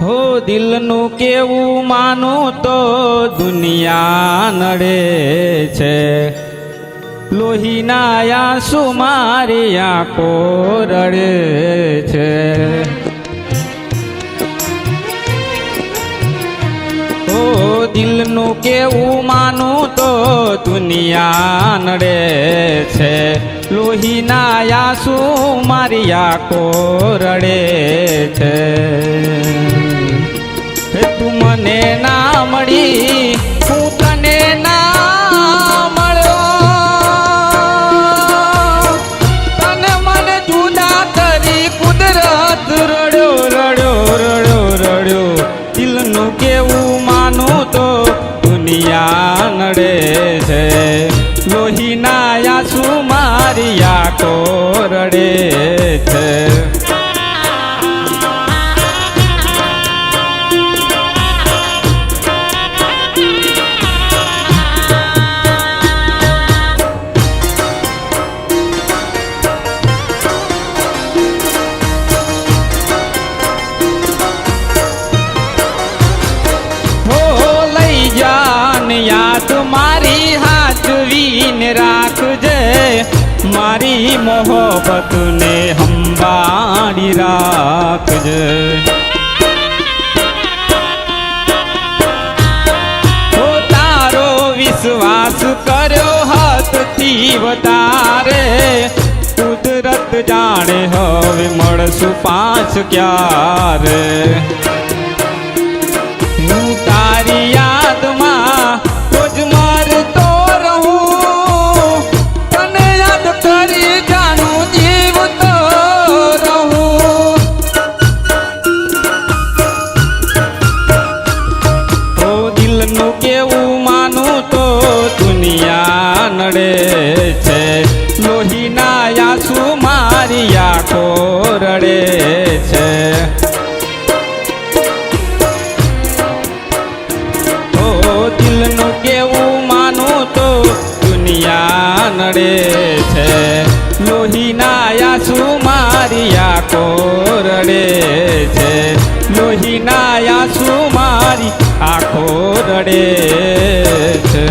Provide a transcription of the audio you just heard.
હો દિલનું કેવું માનું તો દુનિયા નડે છે, લોહીના આંસુ મારી આંખો રડે છે। હો દિલનું કેવું માનું તો દુનિયા નડે છે, લોહીના આંસુ મારી આંખો રડે છે। તું મને ના મળી હું તને ના મળ્યો, તને મને જુદા કરી કુદરત રડ્યો રડ્યો રડ્યો રડ્યો। દિલનું કેવું માનું તો દુનિયા નડે છે, લોહીના આંસુ મારી આંખો રડે છે। યાદ મારી હાચવીને રાખજે, મારી મોહબ્બતને સંભાળી રાખજે। હો તારો વિશ્વાસ કર્યો હદથી વધારે, કુદરત જાણે હવે મળશું પાછ ક્યારે। હું તારી યાદમાં રોજ મરતો રહું, તને યાદ કરી જાણું જીવતો રહું। ઓ દિલનું કેવું માનું તો દુનિયા નડે છે, લોહીના આંસુ મારી આંખો રડે છે। દિલનું કેવું માનું તો દુનિયા નડે છે, લોહીના આંસુ મારી આંખો રડે છે, લોહીના આંસુ મારી આંખો રડે છે।